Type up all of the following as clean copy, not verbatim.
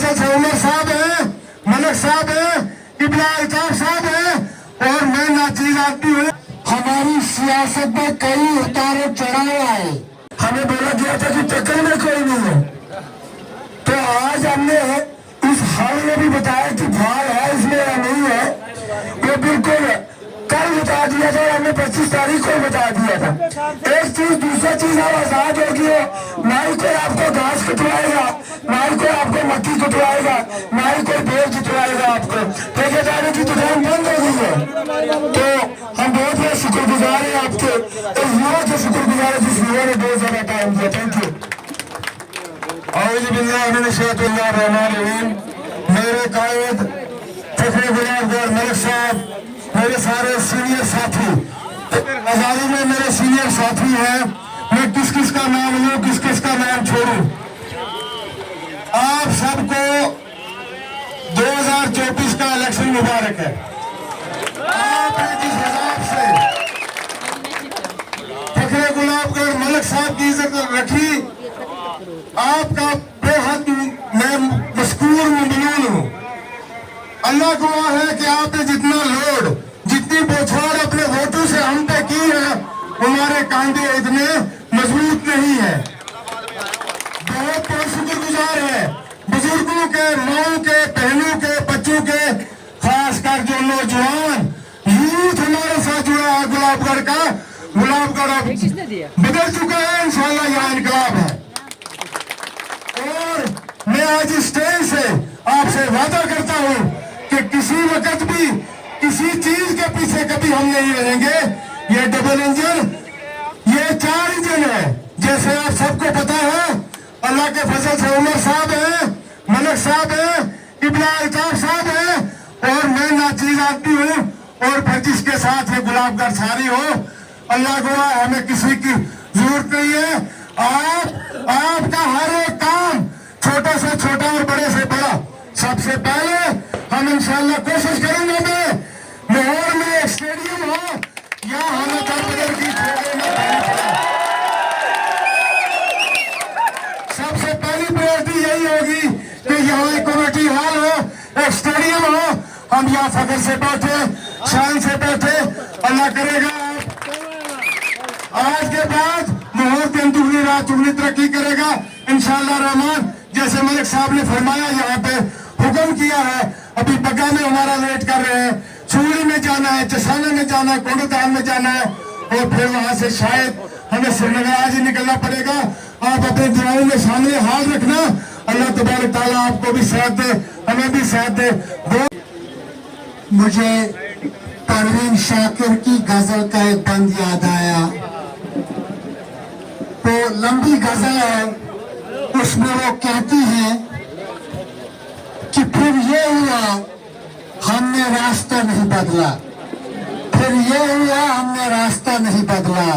फजल से उमर साहब है, मलिक साहब है, इब्ना अल्ताफ साहब है और मैं नाचीज आदमी हूँ। हमारी सियासत में कई उतार चढ़ाव आए, हमें बोला गया था कि टक्कर में कोई नहीं है, तो आज हमने इस हाल में भी बताया कि भार है इसमें या नहीं है, ये बिल्कुल कल बता दिया था, हमने 25 तारीख को बता दिया था। एक चीज, दूसरा चीज आप आजाद होगी, ना ही कोई आपको घास कटवाएगा, ना ही कोई आपको मक्की कटवाएगा, ना ही कोई भेड़ जितवाएगा आपको। ठेकेदारी की दुकान बंद हो गई है, तो हम बहुत बहुत शुक्रगुजार हैं आपके, इस युवा के शुक्रगुजार है जिस युवा ने बहुत ज्यादा टाइम दिया। Thank you. मेरे कायद फखरे गुलाब गौर मलिक साहब, मेरे सारे सीनियर साथी, आजादी में मेरे सीनियर साथी हैं, मैं किस किस का नाम लूं, किस किस का नाम छोड़ूं। आप सबको 2024 का इलेक्शन मुबारक है। आपने जिस हिसाब से फखरे गुलाब गौर मलिक साहब की इज्जत रखी, आपका बेहद मैं मशकूर ममनून हूं। अल्लाह गवाह है कि आपने जितना लोड, जितनी बौछार अपने वोटों से हम पे की है, हमारे कांधे इतने मजबूत नहीं है। बहुत बहुत शुक्रगुजार है बुजुर्गों के, माओं के, बहनों के, बच्चों के, खासकर जो नौजवान यूथ हमारे साथ जुड़ा है। गुलाबगढ़ का, गुलाबगढ़ अब बदल चुका है, इंशाल्लाह यहाँ इनकलाब है। और मैं आज इस स्टेज से आपसे वादा करता हूं कि किसी वक्त भी किसी चीज के पीछे कभी हम नहीं रहेंगे। ये डबल इंजन, ये 4 इंजन है, जैसे आप सबको पता है। अल्लाह के फजल से उमर साहब है, मलिक साहब है, इब्ना अल्ताफ साहब है और मैं नाचीज आदमी हूँ, और फिर जिसके साथ ये गुलाबगढ़ सारी हो, अल्लाह गवाह हमें किसी की जरूरत नहीं है। आपका हर एक काम, छोटे से छोटा और बड़े से बड़ा, सबसे पहले हम इंशाल्लाह कोशिश करेंगे कि लाहौर में एक स्टेडियम हो या हमें दरबदर की खेलों में सबसे पहली प्रायोरिटी यही होगी कि यहाँ एक कमेटी हॉल हो, एक स्टेडियम हो, हम यहाँ फखर से बैठे, शान से बैठे। अल्लाह करेगा आज के बाद लाहौर दिन दुगनी रात दुगनी तरक्की करेगा इंशाअल्लाह रहमान। जैसे मलिक साहब ने फरमाया, यहाँ पे हुक्म किया है, अभी बग्गा में हमारा वेट कर रहे हैं, चूड़ी में जाना है, चसाना में जाना है, कोंडोतान में जाना है, और फिर वहां से शायद हमें श्रीनगर आज ही निकलना पड़ेगा। आप अपने दुआओं में सामने हाथ रखना, अल्लाह तबारक ताला आपको भी साथ दे, हमें भी साथ दे। मुझे परवीन शाकिर की गजल का एक बंद याद आया, तो लंबी गजल है, उसमें वो कहती हैं कि फिर ये हुआ हमने रास्ता नहीं बदला, फिर ये हुआ हमने रास्ता नहीं बदला,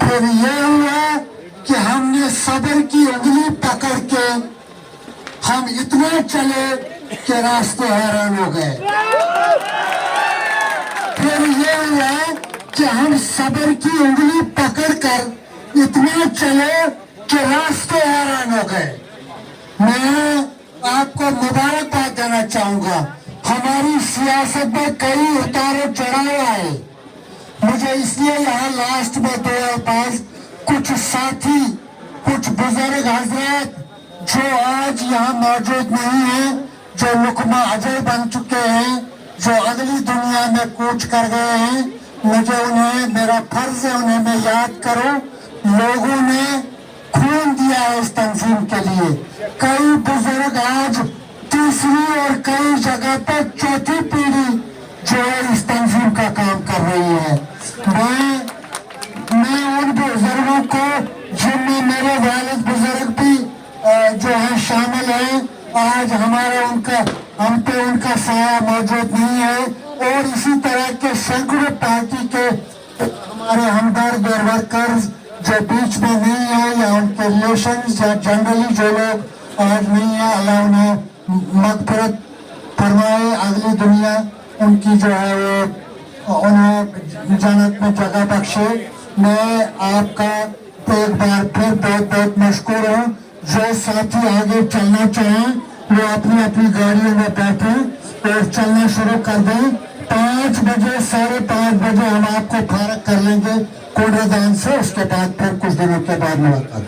फिर ये हुआ कि हमने सब्र की उंगली पकड़ के हम इतना चले कि रास्ते हैरान हो गए। फिर ये हुआ कि हम सब्र की उंगली पकड़कर इतना चले कि रास्ते हैरान हो गए। मैं आपको मुबारकबाद देना चाहूंगा। हमारी सियासत में कई उतार चढ़ाव आए, मुझे इसलिए यहाँ लास्ट में 2 और 5 कुछ साथी, कुछ बुजुर्ग हजरत जो आज यहाँ मौजूद नहीं है, जो लुकमा अजय बन चुके हैं, जो अगली दुनिया में कूच कर गए हैं, मुझे उन्हें, मेरा फर्ज है उन्हें मैं याद करूं। लोगों ने खून दिया है इस तंजीम के लिए। कई बुजुर्ग आज तीसरी और कई जगह पर चौथी पीढ़ी जो है इस तंजीम का काम कर रही है। मैं उन बुजुर्गों को, जिनमें मेरे वालिद बुजुर्ग भी जो है शामिल हैं, आज हमारा हम पे उनका साया मौजूद नहीं है, और इसी तरह के सैकड़ों पार्टी के हमारे हमदर्द और वर्कर्स जो बीच में नहीं है, या उनके रिलेशंस या जनरली जो लोग आज नहीं है, अल्लाह उन्हें मग़फ़िरत फरमाए, अगली दुनिया उनकी जो है वो उन्हें जन्नत में जगह बख्शे। मैं आपका एक बार फिर बहुत बहुत मशकूर हूँ। जो साथी आगे चलना चाहें वो अपनी अपनी गाड़ियों में बैठे और चलना शुरू कर दें। 5 बजे 5:30 बजे हम आपको फारग कर लेंगे कूड़ेदान से। उसके बाद फिर कुछ दिनों के बाद मुलाकात।